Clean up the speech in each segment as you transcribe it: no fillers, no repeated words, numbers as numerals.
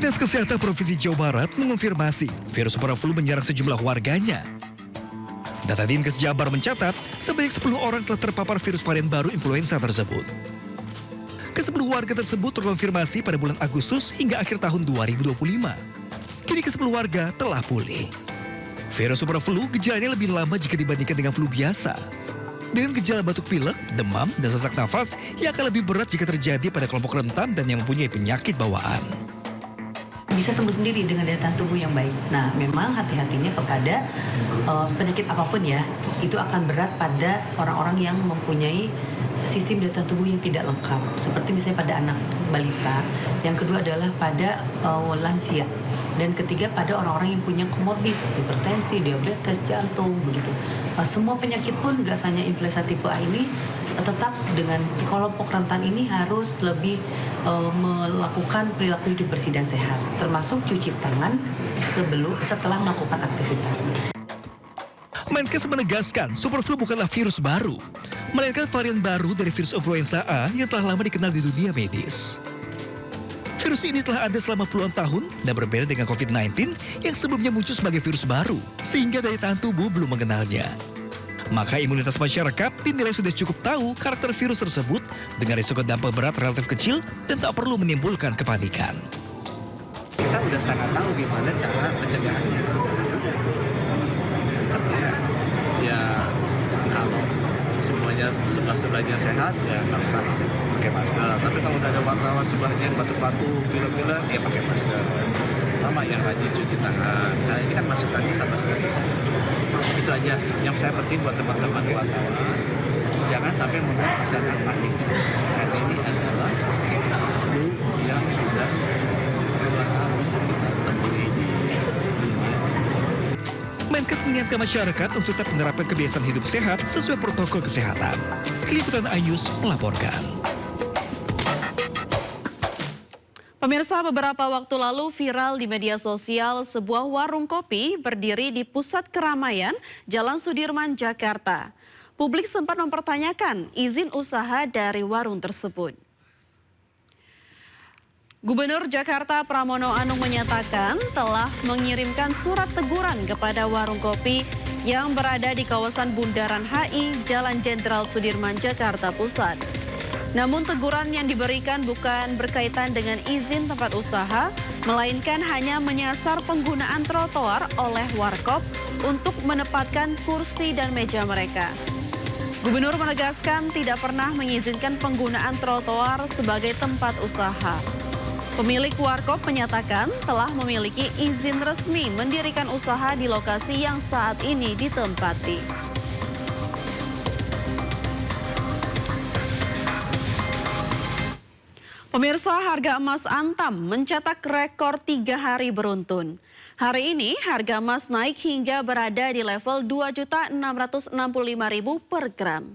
Dinas Kesehatan Provinsi Jawa Barat mengonfirmasi virus superflu menyerang sejumlah warganya. Data Dinkes Jabar mencatat sebanyak 10 orang telah terpapar virus varian baru influenza tersebut. Ke-10 warga tersebut terkonfirmasi pada bulan Agustus hingga akhir tahun 2025. Kini ke-10 warga telah pulih. Virus superflu gejalanya lebih lama jika dibandingkan dengan flu biasa. Dengan gejala batuk pilek, demam, dan sesak nafas yang akan lebih berat jika terjadi pada kelompok rentan dan yang mempunyai penyakit bawaan. Bisa sembuh sendiri dengan daya tahan tubuh yang baik. Nah, memang hati-hatinya kepada penyakit apapun ya, itu akan berat pada orang-orang yang mempunyai sistem daya tahan tubuh yang tidak lengkap. Seperti misalnya pada anak balita, yang kedua adalah pada lansia, dan ketiga pada orang-orang yang punya komorbid, hipertensi, diabetes, jantung, begitu. Semua penyakit pun gak hanya influenza tipe A ini, tetap dengan kelompok rentan ini harus lebih melakukan perilaku hidup bersih dan sehat, termasuk cuci tangan setelah melakukan aktivitas. Menkes menegaskan superflu bukanlah virus baru, melainkan varian baru dari virus influenza A yang telah lama dikenal di dunia medis. Virus ini telah ada selama puluhan tahun dan berbeda dengan COVID-19 yang sebelumnya muncul sebagai virus baru, sehingga daya tahan tubuh belum mengenalnya. Maka imunitas masyarakat dinilai sudah cukup tahu karakter virus tersebut dengan risiko dampak berat relatif kecil dan tak perlu menimbulkan kepanikan. Kita udah sangat tahu gimana cara pencegahannya. Artinya, ya kalau semuanya sebelahnya sehat, ya nggak usah pakai masker. Tapi kalau udah ada wartawan sebelahnya yang batuk-batuk, pilek-pilek, ya pakai masker. Sama yang rajin cuci tangan. Nah ini kan masukannya sama sekali. Itu aja yang saya penting buat teman-teman wartawan. Jangan sampai membuat masyarakat panik. Karena ini adalah flu yang sudah kita temui di dunia. Menkes mengingatkan masyarakat untuk tetap menerapkan kebiasaan hidup sehat sesuai protokol kesehatan. Liputan Ayus melaporkan. Pemirsa, beberapa waktu lalu viral di media sosial sebuah warung kopi berdiri di pusat keramaian Jalan Sudirman, Jakarta. Publik sempat mempertanyakan izin usaha dari warung tersebut. Gubernur Jakarta Pramono Anung menyatakan telah mengirimkan surat teguran kepada warung kopi yang berada di kawasan Bundaran HI, Jalan Jenderal Sudirman, Jakarta Pusat. Namun teguran yang diberikan bukan berkaitan dengan izin tempat usaha, melainkan hanya menyasar penggunaan trotoar oleh warkop untuk menempatkan kursi dan meja mereka. Gubernur menegaskan tidak pernah mengizinkan penggunaan trotoar sebagai tempat usaha. Pemilik warkop menyatakan telah memiliki izin resmi mendirikan usaha di lokasi yang saat ini ditempati. Pemirsa, harga emas Antam mencetak rekor 3 hari beruntun. Hari ini harga emas naik hingga berada di level Rp2.665.000 per gram.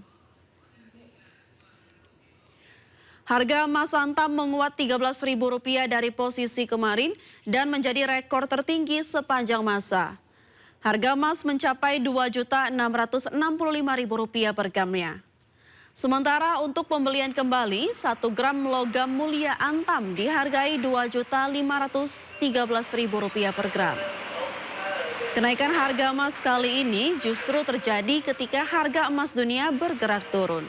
Harga emas Antam menguat Rp13.000 dari posisi kemarin dan menjadi rekor tertinggi sepanjang masa. Harga emas mencapai Rp2.665.000 per gramnya. Sementara untuk pembelian kembali, 1 gram logam mulia Antam dihargai Rp2.513.000 per gram. Kenaikan harga emas kali ini justru terjadi ketika harga emas dunia bergerak turun.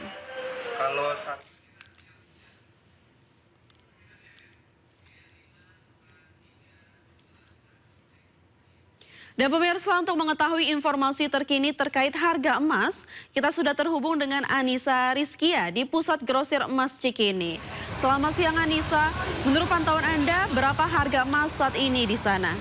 Dan pemirsa, untuk mengetahui informasi terkini terkait harga emas, kita sudah terhubung dengan Anissa Rizkia di Pusat Grosir Emas Cikini. Selamat siang Anissa, menurut pantauan Anda berapa harga emas saat ini di sana?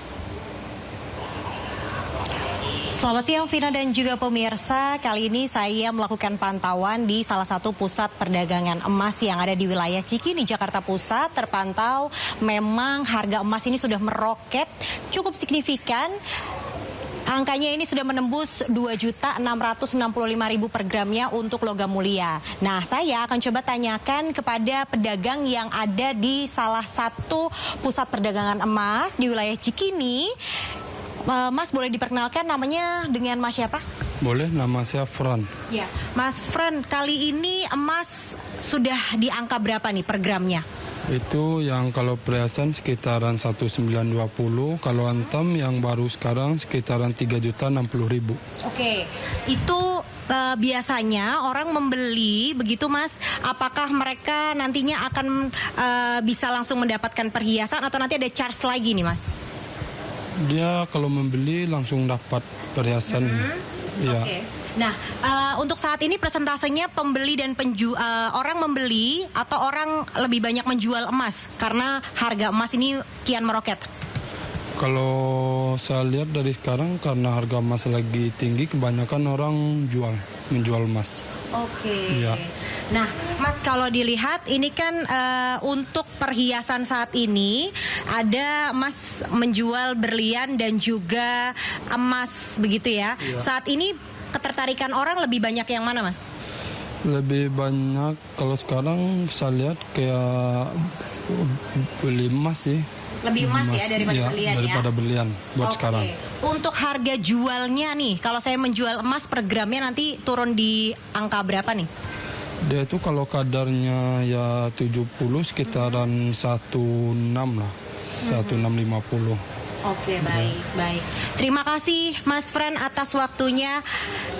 Selamat siang Vina dan juga pemirsa, kali ini saya melakukan pantauan di salah satu pusat perdagangan emas yang ada di wilayah Cikini, Jakarta Pusat. Terpantau memang harga emas ini sudah meroket cukup signifikan. Angkanya ini sudah menembus Rp2.665.000 per gramnya untuk logam mulia. Nah, saya akan coba tanyakan kepada pedagang yang ada di salah satu pusat perdagangan emas di wilayah Cikini. Mas, boleh diperkenalkan namanya dengan Mas siapa? Boleh, nama saya Fran. Ya, Mas Fran, kali ini emas sudah di angka berapa nih per gramnya? Itu yang kalau perhiasan sekitaran 1.920, kalau antam yang baru sekarang sekitaran 3.060.000. Oke, itu biasanya orang membeli begitu Mas, apakah mereka nantinya akan bisa langsung mendapatkan perhiasan atau nanti ada charge lagi nih Mas? Dia kalau membeli langsung dapat perhiasan. Iya. Oke. Nah, untuk saat ini persentasenya pembeli dan orang membeli atau orang lebih banyak menjual emas karena harga emas ini kian meroket. Kalau saya lihat dari sekarang karena harga emas lagi tinggi, kebanyakan orang menjual emas. Oke. Iya. Nah, Mas kalau dilihat ini kan untuk perhiasan saat ini ada Mas menjual berlian dan juga emas begitu ya. Iya. Saat ini ketertarikan orang lebih banyak yang mana Mas? Lebih banyak kalau sekarang saya lihat kayak beli emas sih. Lebih emas ya daripada berlian daripada berlian buat Oke. sekarang. Untuk harga jualnya nih, kalau saya menjual emas per gramnya nanti turun di angka berapa nih? Dia itu kalau kadarnya ya 70 sekitaran 16 lah. 1650. Oke, baik. Terima kasih Mas Fran atas waktunya.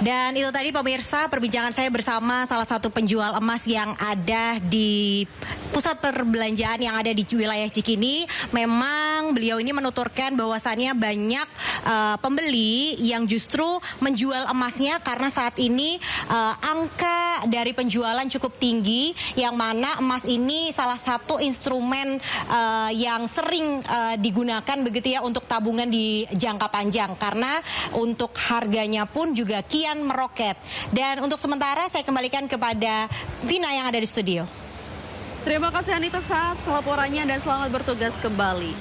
Dan itu tadi pemirsa perbincangan saya bersama salah satu penjual emas yang ada di pusat perbelanjaan yang ada di wilayah Cikini. Memang beliau ini menuturkan bahwasannya banyak pembeli yang justru menjual emasnya karena saat ini angka dari penjualan cukup tinggi, yang mana emas ini salah satu instrumen yang sering digunakan begitu ya untuk tabungan di jangka panjang karena untuk harganya pun juga kian meroket. Dan untuk sementara saya kembalikan kepada Vina yang ada di studio. Terima kasih Anita Saat laporannya dan selamat bertugas kembali.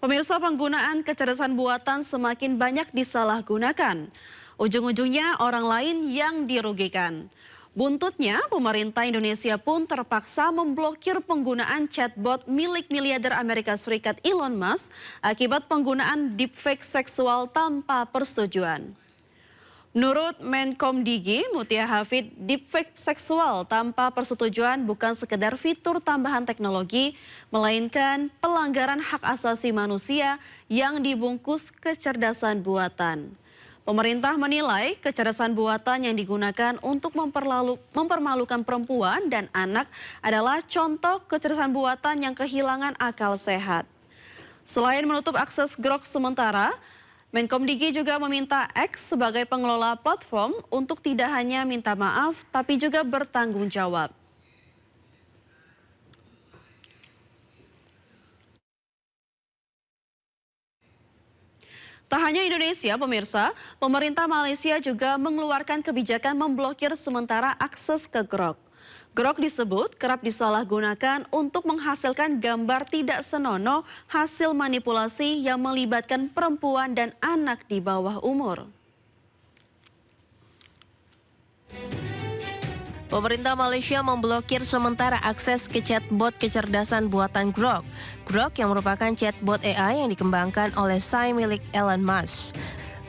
Pemirsa, penggunaan kecerdasan buatan semakin banyak disalahgunakan. Ujung-ujungnya orang lain yang dirugikan. Buntutnya, pemerintah Indonesia pun terpaksa memblokir penggunaan chatbot milik miliarder Amerika Serikat Elon Musk akibat penggunaan deepfake seksual tanpa persetujuan. Menurut Menkomdigi Mutia Hafid, deepfake seksual tanpa persetujuan bukan sekedar fitur tambahan teknologi, melainkan pelanggaran hak asasi manusia yang dibungkus kecerdasan buatan. Pemerintah menilai kecerdasan buatan yang digunakan untuk mempermalukan perempuan dan anak adalah contoh kecerdasan buatan yang kehilangan akal sehat. Selain menutup akses Grok sementara, Menkomdigi juga meminta X sebagai pengelola platform untuk tidak hanya minta maaf, tapi juga bertanggung jawab. Tak hanya Indonesia, pemirsa, pemerintah Malaysia juga mengeluarkan kebijakan memblokir sementara akses ke Grok. Grok disebut kerap disalahgunakan untuk menghasilkan gambar tidak senonoh hasil manipulasi yang melibatkan perempuan dan anak di bawah umur. Pemerintah Malaysia memblokir sementara akses ke chatbot kecerdasan buatan Grok. Grok yang merupakan chatbot AI yang dikembangkan oleh Sai milik Elon Musk.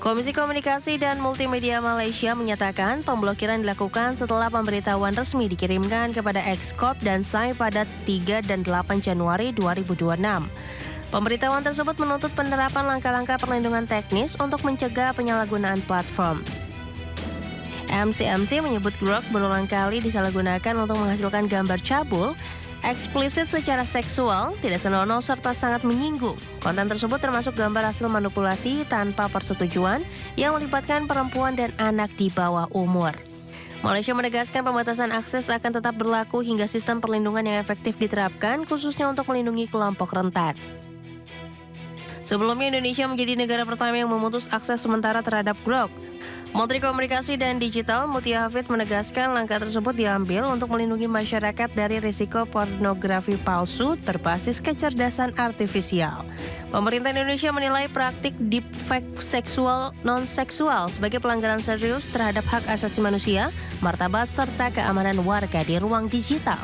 Komisi Komunikasi dan Multimedia Malaysia menyatakan pemblokiran dilakukan setelah pemberitahuan resmi dikirimkan kepada X Corp dan Sai pada 3 dan 8 Januari 2026. Pemberitahuan tersebut menuntut penerapan langkah-langkah perlindungan teknis untuk mencegah penyalahgunaan platform. MCMC menyebut Grok berulang kali disalahgunakan untuk menghasilkan gambar cabul, eksplisit secara seksual, tidak senonoh serta sangat menyinggung. Konten tersebut termasuk gambar hasil manipulasi tanpa persetujuan yang melibatkan perempuan dan anak di bawah umur. Malaysia menegaskan pembatasan akses akan tetap berlaku hingga sistem perlindungan yang efektif diterapkan, khususnya untuk melindungi kelompok rentan. Sebelumnya Indonesia menjadi negara pertama yang memutus akses sementara terhadap Grok. Menteri Komunikasi dan Digital Mutia Hafid menegaskan langkah tersebut diambil untuk melindungi masyarakat dari risiko pornografi palsu berbasis kecerdasan artifisial. Pemerintah Indonesia menilai praktik deepfake seksual non-seksual sebagai pelanggaran serius terhadap hak asasi manusia, martabat serta keamanan warga di ruang digital.